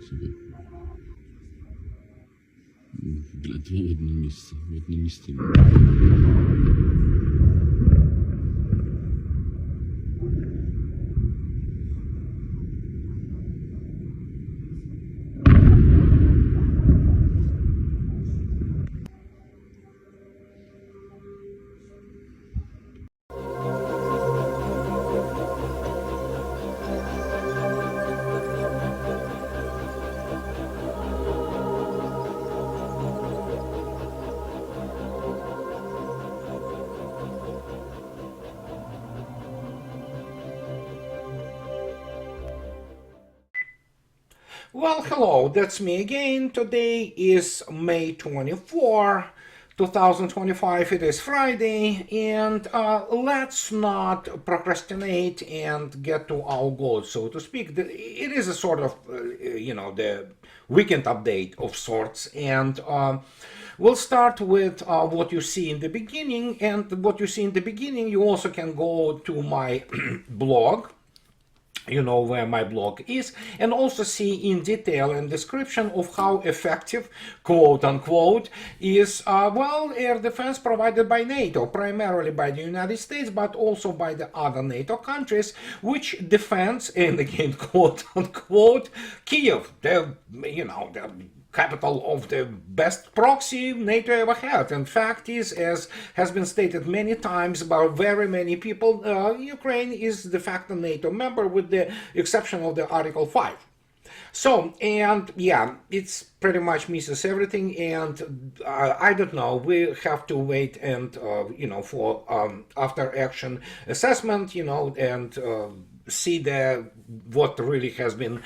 собі. Блядь, в одне місце. Well, hello, that's me again. Today is May 24, 2025. It is Friday, and let's not procrastinate and get to our goal, so to speak. It is a sort of, the weekend update of sorts, and we'll start with what you see in the beginning, and what you see in the beginning, you also can go to my blog. You know where my blog is, and also see in detail and description of how effective, quote unquote, is, air defense provided by NATO, primarily by the United States, but also by the other NATO countries, which defends, and again, quote unquote, Kiev, the capital of the best proxy NATO ever had. And fact is, as has been stated many times by very many people, Ukraine is de facto NATO member with the exception of the Article 5. So, and yeah, it's pretty much misses everything, and I don't know, we have to wait and, for after action assessment, and see what really has been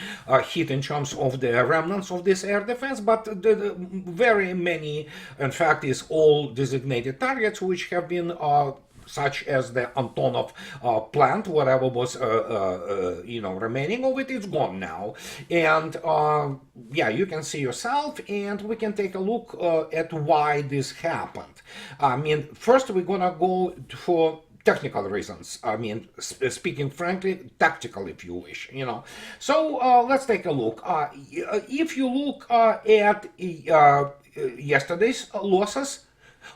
hit in terms of the remnants of this air defense, but the very many, in fact, is all designated targets which have been such as the Antonov plant, whatever was remaining of it is gone now, and you can see yourself, and we can take a look at why this happened. I mean, first we're gonna go for technical reasons. I mean, speaking frankly, tactical, if you wish, So let's take a look. If you look at yesterday's losses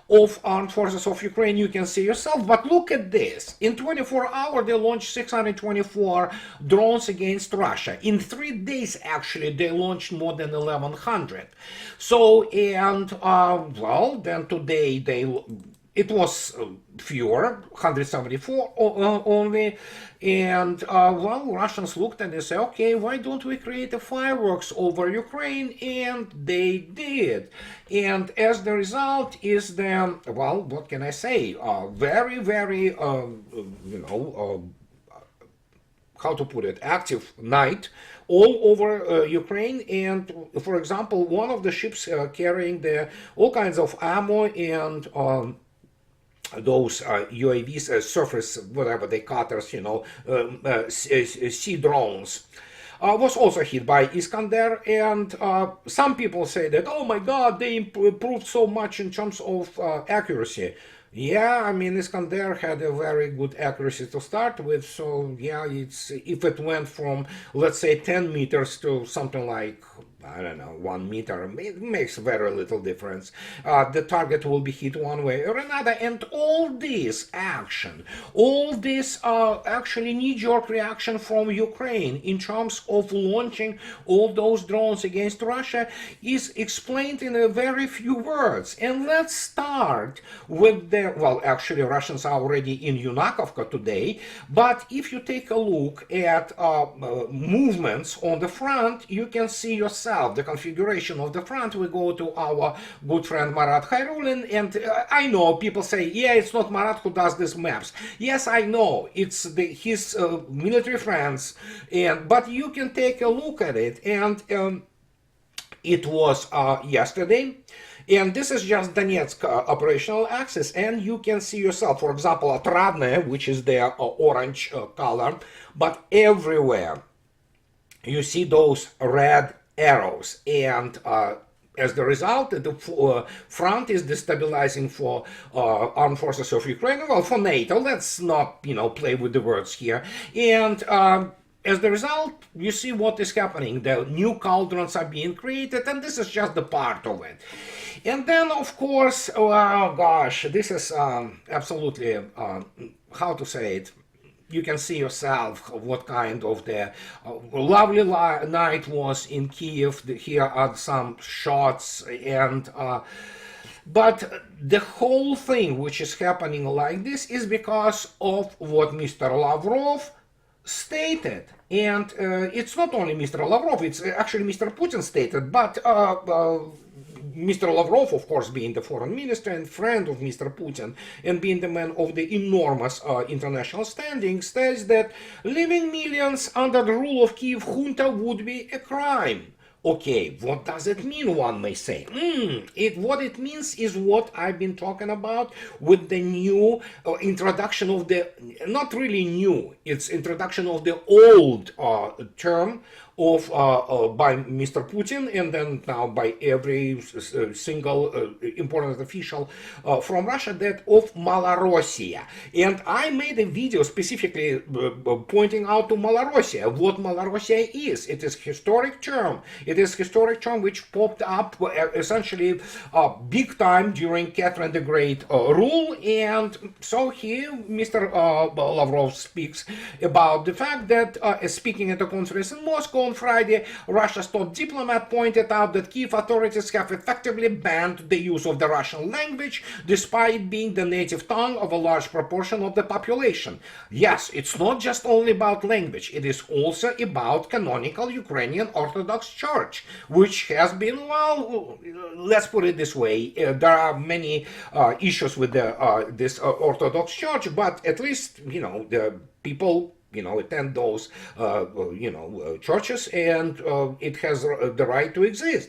of armed forces of Ukraine, you can see yourself. But look at this. In 24 hours, they launched 624 drones against Russia. In 3 days, actually, they launched more than 1,100. So, and, then today it was fewer, 174 only, and Russians looked and they said, okay, why don't we create a fireworks over Ukraine? And they did. And as the result is the, what can I say, very, very, how to put it, active night all over Ukraine. And for example, one of the ships carrying all kinds of ammo and those UAVs, surface, whatever they cutters, sea drones, was also hit by Iskander, and some people say that, oh my god, they improved so much in terms of accuracy. Yeah, I mean, Iskander had a very good accuracy to start with, so yeah, if it went from, let's say, 10 meters to something like, I don't know, 1 meter, it makes very little difference. The target will be hit one way or another, and all this action, all this actually knee-jerk reaction from Ukraine in terms of launching all those drones against Russia is explained in a very few words. And let's start with actually Russians are already in Yunakovka today, but if you take a look at movements on the front, you can see yourself the configuration of the front. We go to our good friend Marat Khairulin, and I know people say, yeah, it's not Marat who does these maps. Yes, I know, it's his military friends, but you can take a look at it, and it was yesterday. And this is just Donetsk operational axis, and you can see yourself, for example, Atradne, which is their orange color, but everywhere you see those red arrows, and as the result, the front is destabilizing for armed forces of Ukraine, well, for NATO. Let's not, play with the words here. And as the result, you see what is happening. The new cauldrons are being created, and this is just the part of it. And then, of course, oh gosh, this is absolutely, how to say it, you can see yourself what kind of the lovely night was in Kiev. Here are some shots, and but the whole thing which is happening like this is because of what Mr. Lavrov stated. And it's not only Mr. Lavrov, it's actually Mr. Putin stated, but Mr. Lavrov, of course, being the foreign minister and friend of Mr. Putin and being the man of the enormous international standing, says that leaving millions under the rule of Kiev junta would be a crime. Okay, what does it mean, one may say? What it means is what I've been talking about with the new introduction of the, not really new, it's introduction of the old term of by Mr. Putin, and then now by every single important official from Russia, that of Malorussia. And I made a video specifically pointing out to Malorussia what Malorussia is. It is historic term. It is historic term which popped up essentially big time during Catherine the Great rule. And so here Mr. Lavrov speaks about the fact that speaking at a conference in Moscow on Friday, Russia's top diplomat pointed out that Kiev authorities have effectively banned the use of the Russian language, despite being the native tongue of a large proportion of the population. Yes, it's not just only about language, it is also about canonical Ukrainian Orthodox Church, which has been, well, let's put it this way, there are many issues with this Orthodox Church, but at least, the people attend those, churches, and it has the right to exist.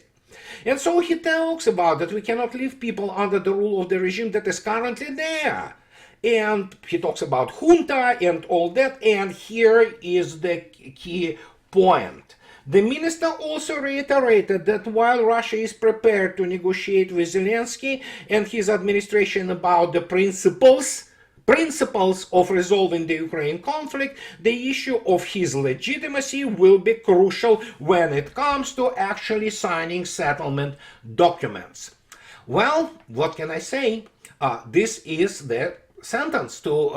And so he talks about that we cannot leave people under the rule of the regime that is currently there. And he talks about junta and all that, and here is the key point. The minister also reiterated that while Russia is prepared to negotiate with Zelensky and his administration about the principles of resolving the Ukraine conflict, the issue of his legitimacy will be crucial when it comes to actually signing settlement documents. Well, what can I say? This is the sentence to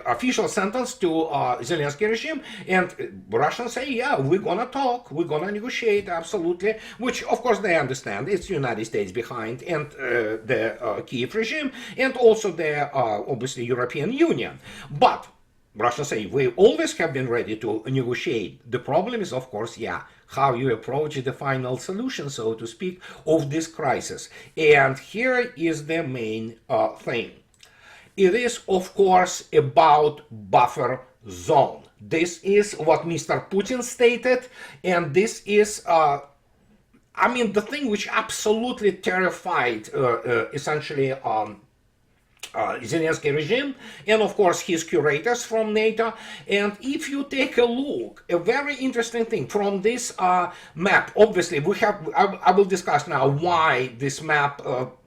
official sentence to Zelensky regime, and Russians say, yeah, we're gonna talk, we're gonna negotiate, absolutely, which of course they understand. It's the United States behind, and the Kiev regime, and also the obviously European Union. But Russians say we always have been ready to negotiate. The problem is, of course, how you approach the final solution, so to speak, of this crisis. And here is the main thing. It is, of course, about buffer zone. This is what Mr. Putin stated, and this is, the thing which absolutely terrified, essentially, Zelensky regime, and of course his curators from NATO. And if you take a look, a very interesting thing from this map, obviously I will discuss now why this map,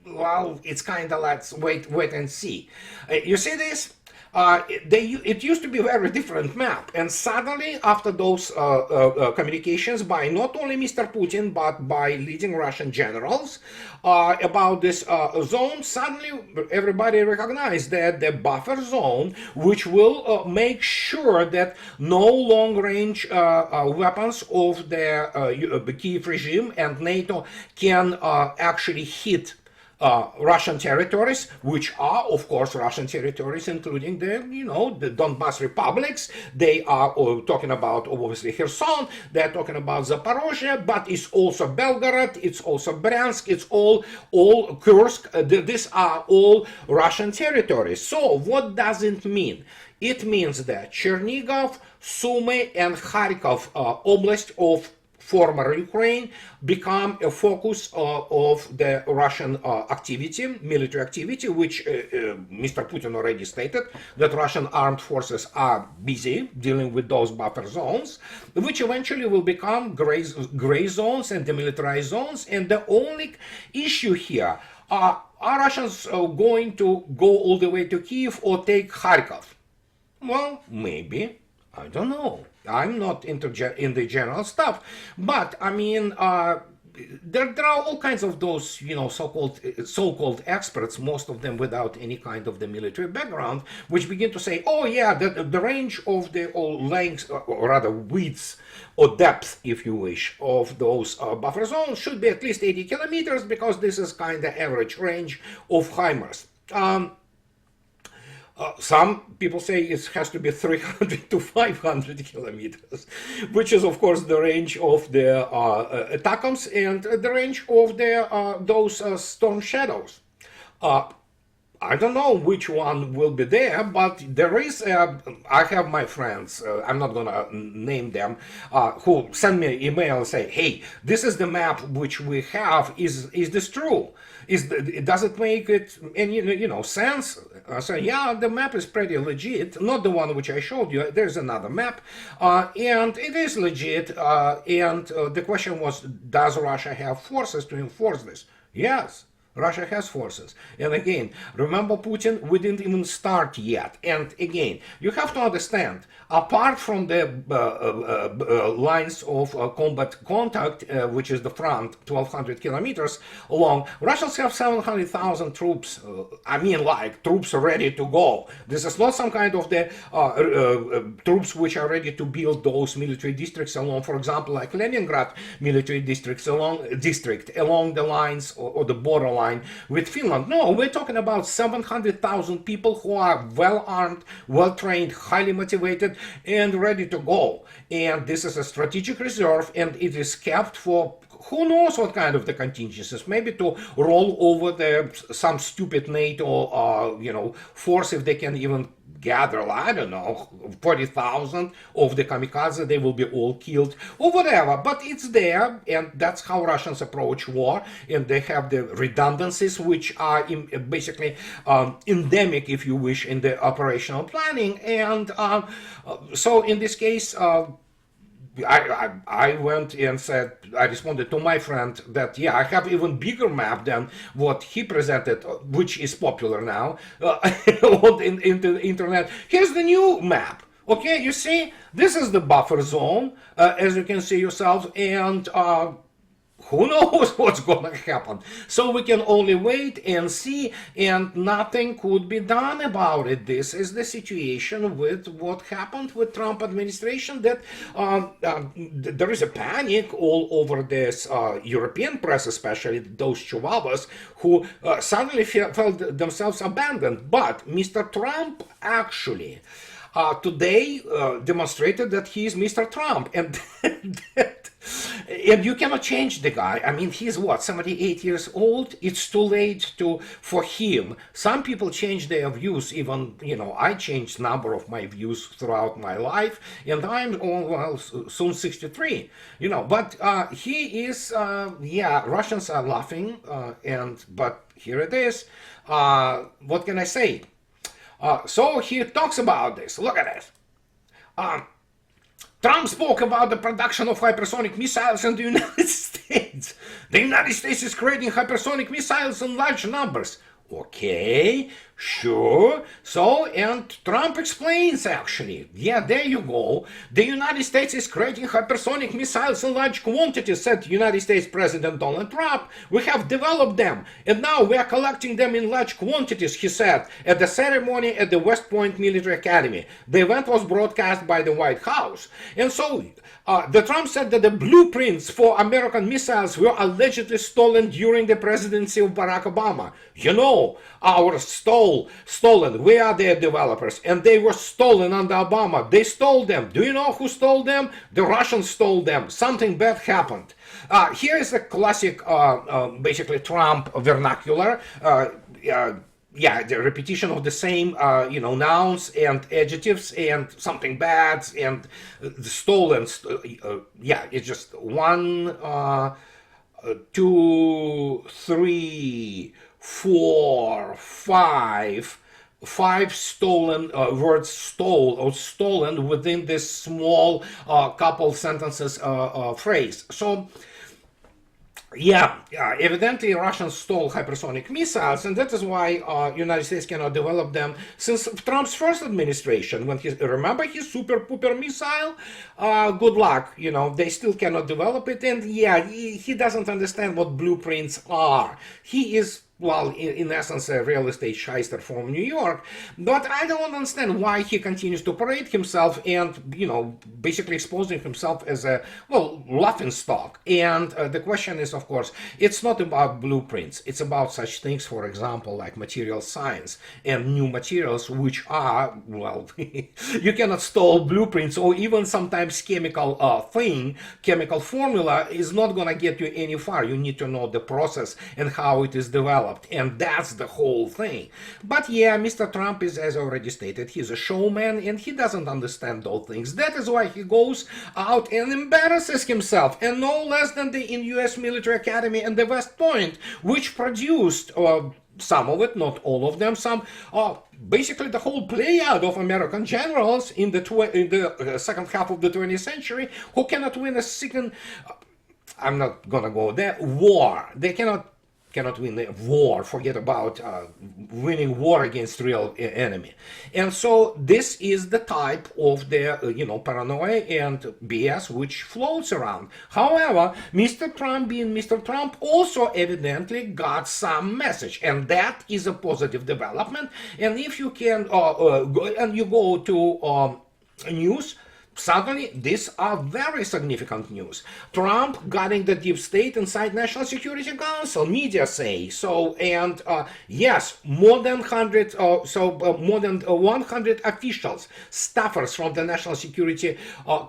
well, it's kind of let's wait and see. You see this? It used to be a very different map, and suddenly after those communications by not only Mr. Putin but by leading Russian generals about this zone, suddenly everybody recognized that the buffer zone, which will make sure that no long-range weapons of the Kiev regime and NATO can actually hit Russian territories, which are, of course, Russian territories, including the Donbas republics. They are talking about, obviously, Kherson. They're talking about Zaporozhye, but it's also Belgorod, it's also Bryansk, it's all Kursk. These are all Russian territories. So what does it mean? It means that Chernigov, Sumy, and Kharkov oblast of former Ukraine become a focus of the Russian activity, military activity, which Mr. Putin already stated that Russian armed forces are busy dealing with those buffer zones, which eventually will become gray zones and demilitarized zones. And the only issue here are Russians going to go all the way to Kiev or take Kharkov? Well, maybe. I don't know. I'm not into in the general stuff, but I mean, there are all kinds of those, so-called experts, most of them without any kind of the military background, which begin to say, oh yeah, the range of the or length, or rather width or depth, if you wish, of those buffer zones should be at least 80 kilometers because this is kind of average range of HIMARS. Some people say it has to be 300 to 500 kilometers, which is, of course, the range of the ATACMS and the range of the those storm shadows. I don't know which one will be there, but there is. I have my friends. I'm not gonna name them. Who send me an email and say, "Hey, this is the map which we have. Is this true? Does it make it any sense?" I say, "Yeah, the map is pretty legit. Not the one which I showed you. There's another map, and it is legit. And the question was, does Russia have forces to enforce this? Yes." Russia has forces. And again, remember Putin, we didn't even start yet. And again, you have to understand, apart from the lines of combat contact, which is the front, 1,200 kilometers long, Russians have 700,000 troops. I mean, like, troops ready to go. This is not some kind of the troops which are ready to build those military districts along, for example, like Leningrad military districts along the lines or the borderline with Finland. No, we're talking about 700,000 people who are well armed, well trained, highly motivated, and ready to go. And this is a strategic reserve, and it is kept for who knows what kind of the contingencies, maybe to roll over some stupid NATO force if they can even gather, I don't know, 40,000 of the kamikaze, they will be all killed or whatever, but it's there, and that's how Russians approach war, and they have the redundancies which are basically endemic, if you wish, in the operational planning. And so in this case, I went and said, I responded to my friend that, yeah, I have even bigger map than what he presented, which is popular now on the internet. Here's the new map. Okay, you see, this is the buffer zone, as you can see yourselves, and who knows what's gonna happen. So we can only wait and see, and nothing could be done about it. This is the situation with what happened with Trump administration, that there is a panic all over this European press, especially those chihuahuas who suddenly felt themselves abandoned. But Mr. Trump actually today demonstrated that he is Mr. Trump, and and you cannot change the guy. I mean, he's what, 78 years old? It's too late for him. Some people change their views. Even, I changed number of my views throughout my life, and I'm soon 63. But he is. Russians are laughing, but here it is. What can I say? So he talks about this. Look at it. Trump spoke about the production of hypersonic missiles in the United States. The United States is creating hypersonic missiles in large numbers. Okay, sure. So, and Trump explains actually, yeah, there you go. The United States is creating hypersonic missiles in large quantities, said United States President Donald Trump. We have developed them, and now we are collecting them in large quantities, he said, at the ceremony at the West Point Military Academy. The event was broadcast by the White House. And so, the Trump said that the blueprints for American missiles were allegedly stolen during the presidency of Barack Obama. Our stolen. We are their developers, and they were stolen under Obama. They stole them. Do you know who stole them? The Russians stole them. Something bad happened. Here is a classic, basically Trump vernacular. The repetition of the same, nouns and adjectives, and something bad, and stolen. It's just 1, 2, 3, 4, 5. 5 stolen words stolen within this small couple sentences phrase. So Yeah, evidently Russians stole hypersonic missiles, and that is why United States cannot develop them since Trump's first administration. When he remember his super pooper missile, good luck. You know they still cannot develop it, and yeah, he doesn't understand what blueprints are. He is well, in essence, a real estate shyster from New York. But I don't understand why he continues to parade himself and, basically exposing himself as a, well, laughing stock. And the question is, of course, it's not about blueprints. It's about such things, for example, like material science and new materials, which are, well, you cannot steal blueprints or even sometimes chemical chemical formula is not going to get you any far. You need to know the process and how it is developed. And that's the whole thing. But yeah, Mr. Trump is, as already stated, he's a showman and he doesn't understand those things. That is why he goes out and embarrasses himself, and no less than the US Military Academy and the West Point, which produced some of it, not all of them, some basically the whole playad of American generals in the second half of the 20th century who cannot win a second, I'm not gonna go there, war. They cannot win the war. Forget about winning war against real enemy. And so this is the type of the paranoia and BS which floats around. However, Mr. Trump, being Mr. Trump, also evidently got some message, and that is a positive development. And if you can you go to news, suddenly, these are very significant news. Trump guarding the deep state inside National Security Council, media say so. And yes, more than 100 officials, staffers from the National Security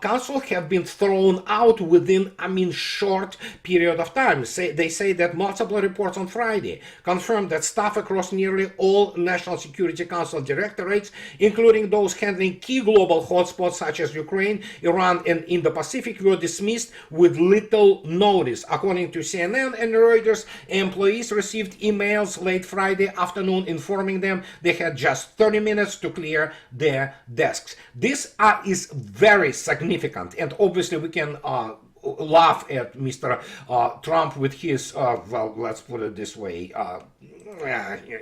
Council have been thrown out within, short period of time. They say that multiple reports on Friday confirmed that staff across nearly all National Security Council directorates, including those handling key global hotspots such as Ukraine, Iran, and Indo-Pacific, were dismissed with little notice. According to CNN and Reuters, employees received emails late Friday afternoon informing them they had just 30 minutes to clear their desks. This is very significant, and obviously we can laugh at Mr. Trump with his, well, let's put it this way,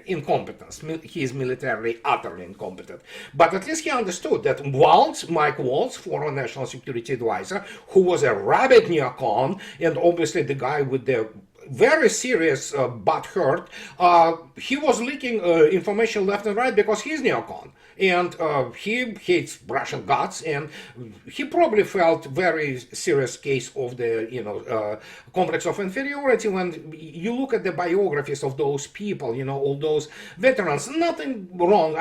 incompetence. He is militarily utterly incompetent. But at least he understood that Mike Waltz, former national security advisor, who was a rabid neocon, and obviously the guy with the very serious butt hurt, he was leaking information left and right because he's neocon. And he hates Russian guts, and he probably felt very serious case of the complex of inferiority. When you look at the biographies of those people, all those veterans, nothing wrong.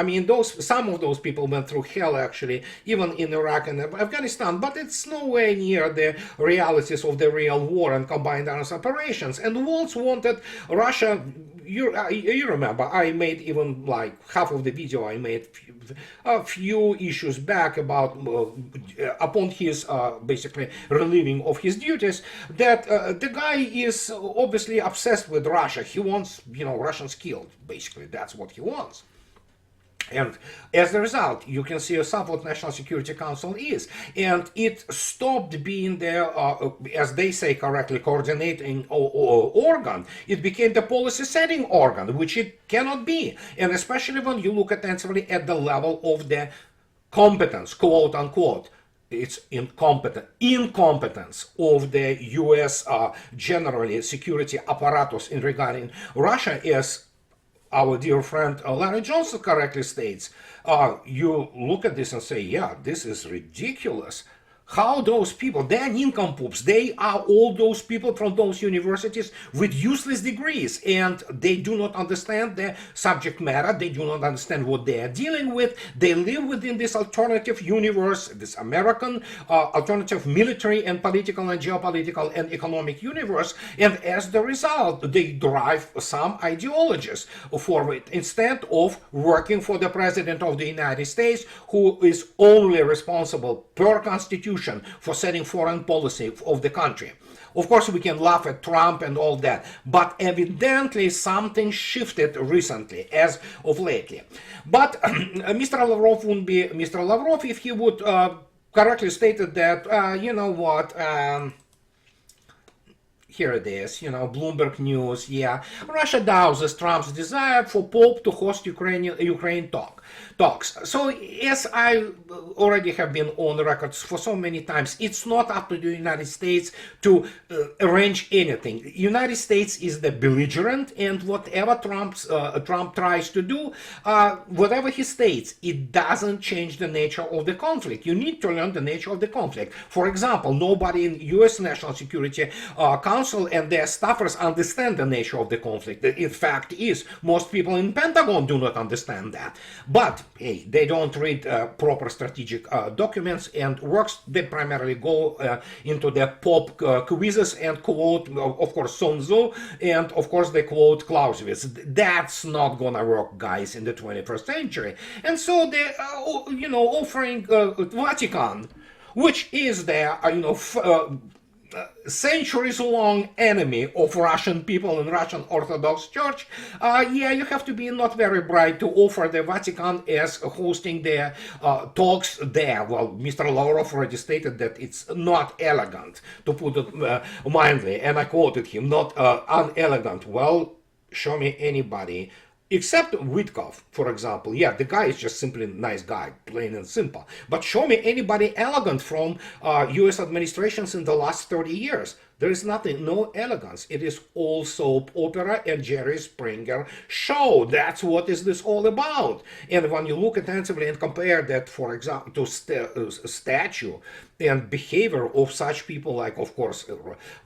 Some of those people went through hell actually, even in Iraq and Afghanistan, but it's nowhere near the realities of the real war and combined arms operations. And Waltz wanted Russia. You remember, I made even like half of the video I made a few issues back about upon his basically relieving of his duties, that the guy is obviously obsessed with Russia. He wants Russians killed. Basically, that's what he wants. And as a result, you can see yourself what National Security Council is. And it stopped being the, as they say correctly, coordinating organ. It became the policy setting organ, which it cannot be. And especially when you look attentively at the level of the competence, quote unquote. It's incompetence of the U.S. Generally security apparatus in regarding Russia is. Our dear friend Larry Johnson correctly states, you look at this and say, yeah, this is ridiculous. How those people, they're nincompoops, they are all those people from those universities with useless degrees, and they do not understand the subject matter, they do not understand what they are dealing with, they live within this alternative universe, this American alternative military and political and geopolitical and economic universe, and as the result, they drive some ideologies for it, instead of working for the President of the United States, who is only responsible per Constitution for setting foreign policy of the country. Of course, we can laugh at Trump and all that, but evidently something shifted recently, as of lately. But Mr. Lavrov wouldn't be Mr. Lavrov if he would correctly stated that, here it is, Bloomberg News, yeah. Russia douses Trump's desire for Pope to host Ukraine talks. So, as I already have been on the records for so many times, it's not up to the United States to arrange anything. United States is the belligerent, and whatever Trump tries to do, whatever he states, it doesn't change the nature of the conflict. You need to learn the nature of the conflict. For example, nobody in U.S. National Security Council and their staffers understand the nature of the conflict. In fact, most people in Pentagon do not understand that. But hey, they don't read proper strategic documents and works. They primarily go into their pop quizzes and quote, of course, Sun Tzu, and of course they quote Clausewitz. That's not gonna work, guys, in the 21st century. And so they're, offering Vatican, which is their, centuries-long enemy of Russian people and Russian Orthodox Church, you have to be not very bright to offer the Vatican as hosting their talks there. Well, Mr. Lavrov already stated that it's not elegant, to put it mildly, and I quoted him, not unelegant. Well, show me anybody except Witkov, for example. Yeah, the guy is just simply a nice guy, plain and simple. But show me anybody elegant from US administrations in the last 30 years. There is nothing, no elegance. It is all soap opera and Jerry Springer show. That's what is this all about. And when you look attentively and compare that, for example, to statue and behavior of such people like, of course,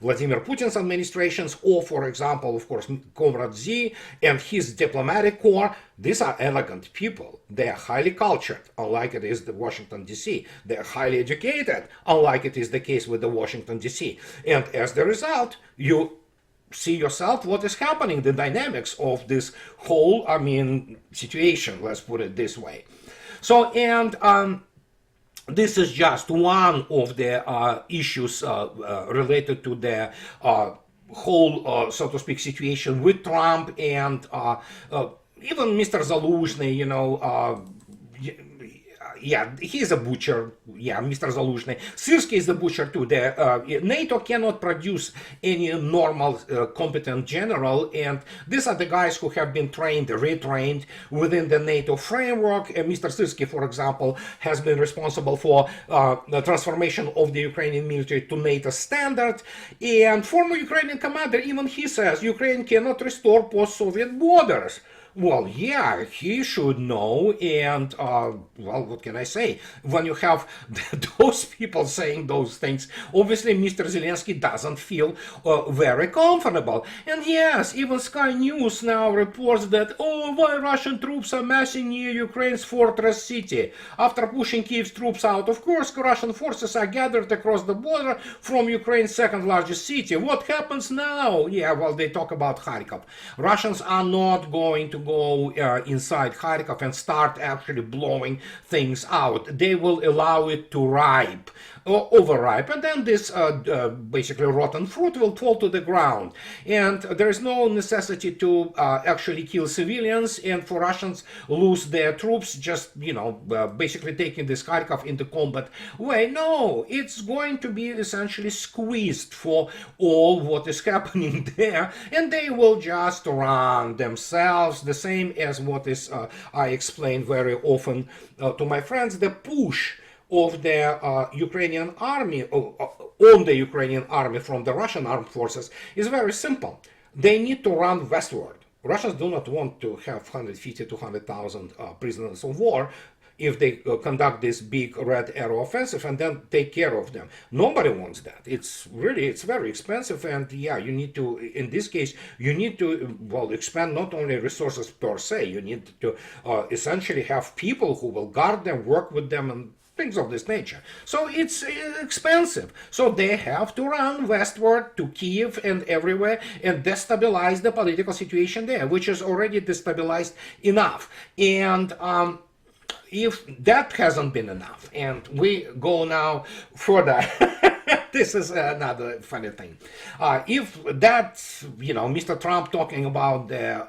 Vladimir Putin's administrations, or, for example, of course, Comrade Z and his diplomatic corps, these are elegant people. They are highly cultured, unlike it is the Washington, D.C. They are highly educated, unlike it is the case with the Washington, D.C. And as the result, you see yourself what is happening, the dynamics of this whole, situation, let's put it this way. So, and this is just one of the issues related to the whole, so to speak, situation with Trump and even Mr. Zaluzhny, he's a butcher. Yeah, Mr. Zaluzhny. Syrskyi is the butcher too. The NATO cannot produce any normal, competent general, and these are the guys who have been trained, retrained within the NATO framework. Mr. Syrskyi, for example, has been responsible for the transformation of the Ukrainian military to NATO standard. And former Ukrainian commander, even he says Ukraine cannot restore post-Soviet borders. Well, yeah, he should know, and, well, what can I say? When you have those people saying those things, obviously Mr. Zelensky doesn't feel very comfortable. And yes, even Sky News now reports that, why Russian troops are massing near Ukraine's fortress city. After pushing Kiev's troops out of Kursk, Russian forces are gathered across the border from Ukraine's second largest city. What happens now? Yeah, well, they talk about Kharkov. Russians are not going to go inside Kharkov and start actually blowing things out. They will allow it to ripe, overripe, and then this basically rotten fruit will fall to the ground. And there is no necessity to actually kill civilians, and for Russians lose their troops just, basically taking this Kharkov into combat way. No, it's going to be essentially squeezed for all what is happening there, and they will just run themselves, the same as what is I explain very often to my friends, the push of the Ukrainian army, on the Ukrainian army from the Russian armed forces is very simple. They need to run westward. Russians do not want to have 150 to 100,000 prisoners of war if they conduct this big Red Arrow offensive and then take care of them. Nobody wants that. It's very expensive, and yeah, you need to, in this case, you need to, well, expand not only resources per se, you need to essentially have people who will guard them, work with them, and things of this nature. So it's expensive. So they have to run westward to Kiev and everywhere and destabilize the political situation there, which is already destabilized enough. And if that hasn't been enough, and we go now further, this is another funny thing. If that, Mr. Trump talking about the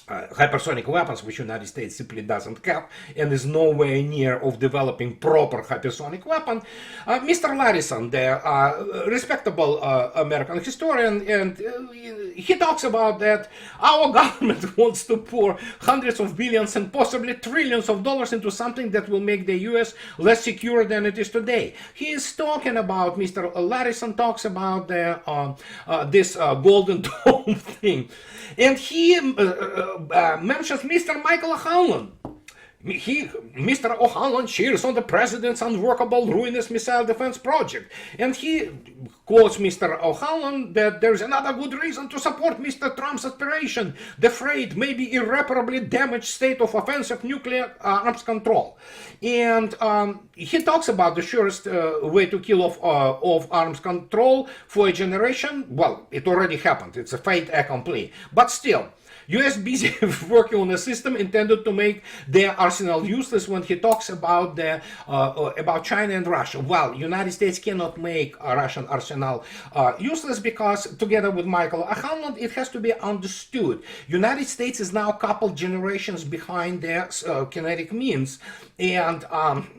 hypersonic weapons, which United States simply doesn't have and is nowhere near of developing proper hypersonic weapon. Mr. Larison, the respectable American historian, and he talks about that our government wants to pour hundreds of billions and possibly trillions of dollars into something that will make the U.S. less secure than it is today. He is talking about, Mr. Larison talks about this Golden Dome thing. And he mentions Mr. Michael O'Hanlon. Mr. O'Hanlon cheers on the president's unworkable, ruinous missile defense project. And he quotes Mr. O'Hanlon that there's another good reason to support Mr. Trump's aspiration, the frayed, maybe irreparably damaged state of offensive nuclear arms control. And he talks about the surest way to kill of arms control for a generation. Well, it already happened. It's a fait accompli. But still, US busy working on a system intended to make their arsenal useless when he talks about about China and Russia. Well, United States cannot make a Russian arsenal useless because, together with Michael O'Hanlon, it has to be understood. United States is now a couple generations behind their kinetic means, and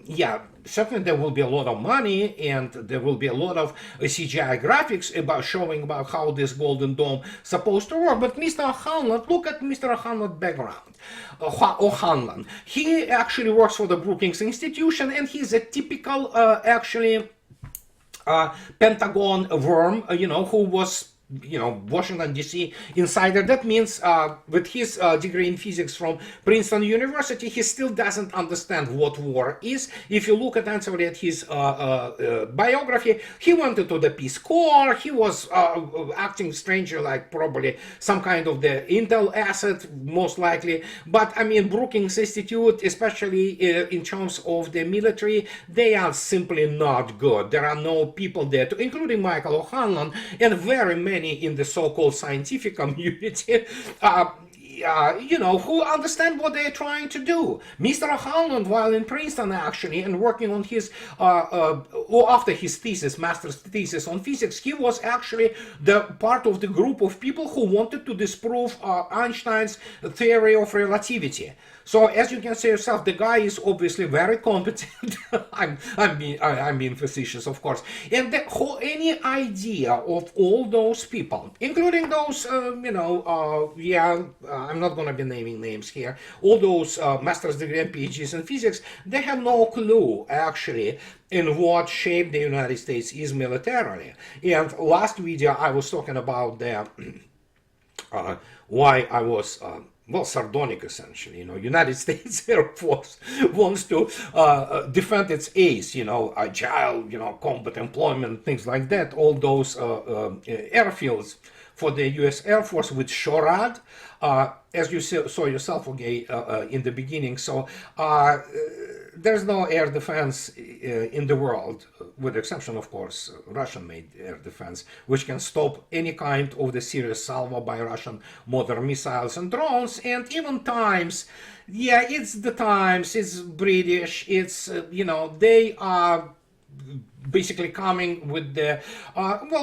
yeah. Certainly there will be a lot of money and there will be a lot of CGI graphics about showing about how this Golden Dome supposed to work. But Mr. O'Hanlon, look at Mr. O'Hanlon's background. O'Hanlon, he actually works for the Brookings Institution, and he's a typical Pentagon Worm, who was Washington D.C. insider. That means with his degree in physics from Princeton University, he still doesn't understand what war is. If you look at his biography, he went into the Peace Corps. He was acting strangely like probably some kind of the intel asset, most likely. But I mean, Brookings Institute, especially in terms of the military, they are simply not good. There are no people there, including Michael O'Hanlon and very many in the so-called scientific community, who understand what they're trying to do. Mr. O'Hanlon, while in Princeton actually, and working on his, after his thesis, master's thesis on physics, he was actually the part of the group of people who wanted to disprove Einstein's theory of relativity. So as you can see yourself, the guy is obviously very competent. I'm being facetious, of course. And any idea of all those people, including those, I'm not going to be naming names here, all those master's degree and PhDs in physics, they have no clue, actually, in what shape the United States is militarily. And last video, I was talking about why I was... sardonic, essentially. United States Air Force wants to defend its ace, agile, combat employment, things like that, all those airfields for the U.S. Air Force with SHORAD, as you saw yourself, in the beginning. So there's no air defense in the world, with the exception, of course, Russian-made air defense, which can stop any kind of the serious salvo by Russian modern missiles and drones. And even Times, it's the Times, it's British, it's, they are basically coming with the,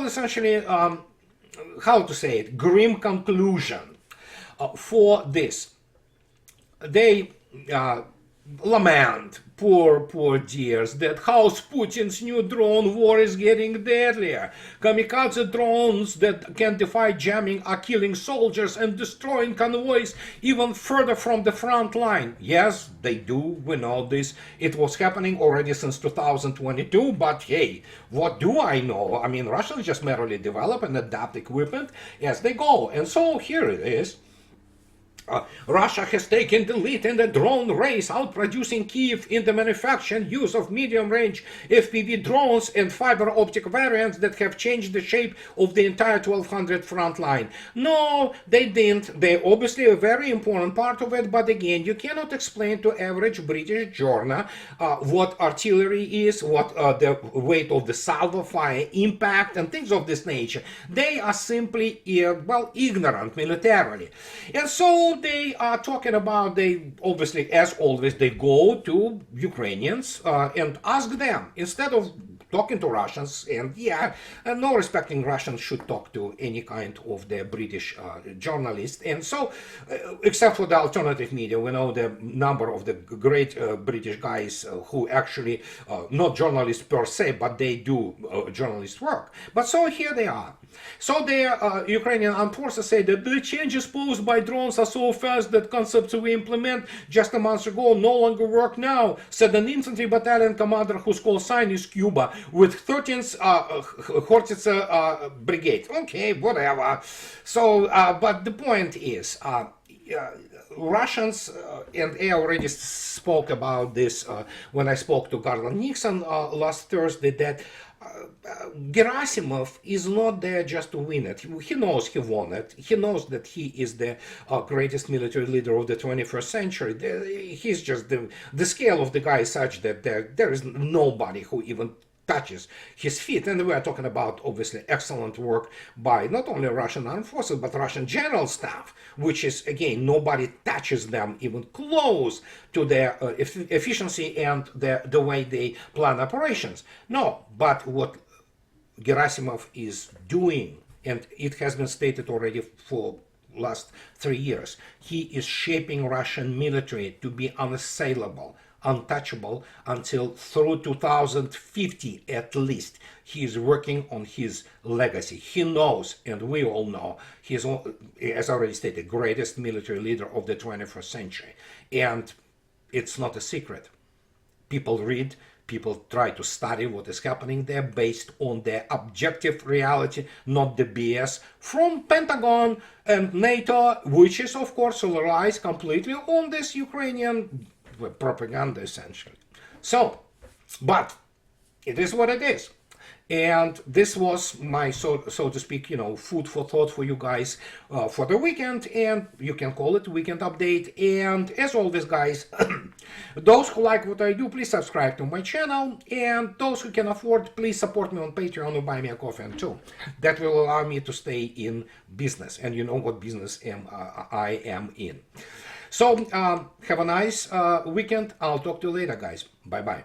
essentially, how to say it, grim conclusion for this. They lament, poor dears, that how Putin's new drone war is getting deadlier. Kamikaze drones that can defy jamming are killing soldiers and destroying convoys even further from the front line. Yes, they do, we know this. It was happening already since 2022, but hey, what do I know? I mean, Russians just merely develop and adapt equipment as they go. And so here it is. Russia has taken the lead in the drone race, outproducing Kiev in the manufacture and use of medium-range FPV drones and fiber optic variants that have changed the shape of the entire 1200 front line. No, they didn't. They're obviously a very important part of it, but again, you cannot explain to average British journo what artillery is, what the weight of the salvo fire, impact, and things of this nature. They are simply, ignorant militarily. And so they are talking about, they obviously, as always, they go to Ukrainians and ask them, instead of talking to Russians, and yeah, no respecting Russians should talk to any kind of the British journalist. And so, except for the alternative media, we know the number of the great British guys who actually, not journalists per se, but they do journalist work. But so here they are. So the Ukrainian armed forces say that the changes posed by drones are so fast that concepts we implement just a month ago no longer work now, said an infantry battalion commander whose call sign is Cuba with 13th Hortitsa Brigade. Okay, whatever. So, but the point is, Russians, and I already spoke about this when I spoke to Garland Nixon last Thursday, that Gerasimov is not there just to win it. He knows he won it. He knows that he is the greatest military leader of the 21st century. He's just the scale of the guy is such that there is nobody who even touches his feet. And we are talking about obviously excellent work by not only Russian armed forces but Russian general staff, which is, again, nobody touches them even close to their efficiency and the way they plan operations. No, but what Gerasimov is doing, and it has been stated already for last 3 years, he is shaping Russian military to be unassailable, untouchable until through 2050 at least. He is working on his legacy. He knows, and we all know, he is, as already stated, greatest military leader of the 21st century. And it's not a secret. People read, people try to study what is happening there based on the objective reality, not the BS from Pentagon and NATO, which is, of course, relies completely on this Ukrainian propaganda, essentially. So, but it is what it is. And this was my, so to speak, food for thought for you guys for the weekend, and you can call it weekend update. And as always, guys, those who like what I do, please subscribe to my channel, and those who can afford, please support me on Patreon or buy me a coffee too. That will allow me to stay in business, and you know what business I am in. So have a nice weekend. I'll talk to you later, guys. Bye bye.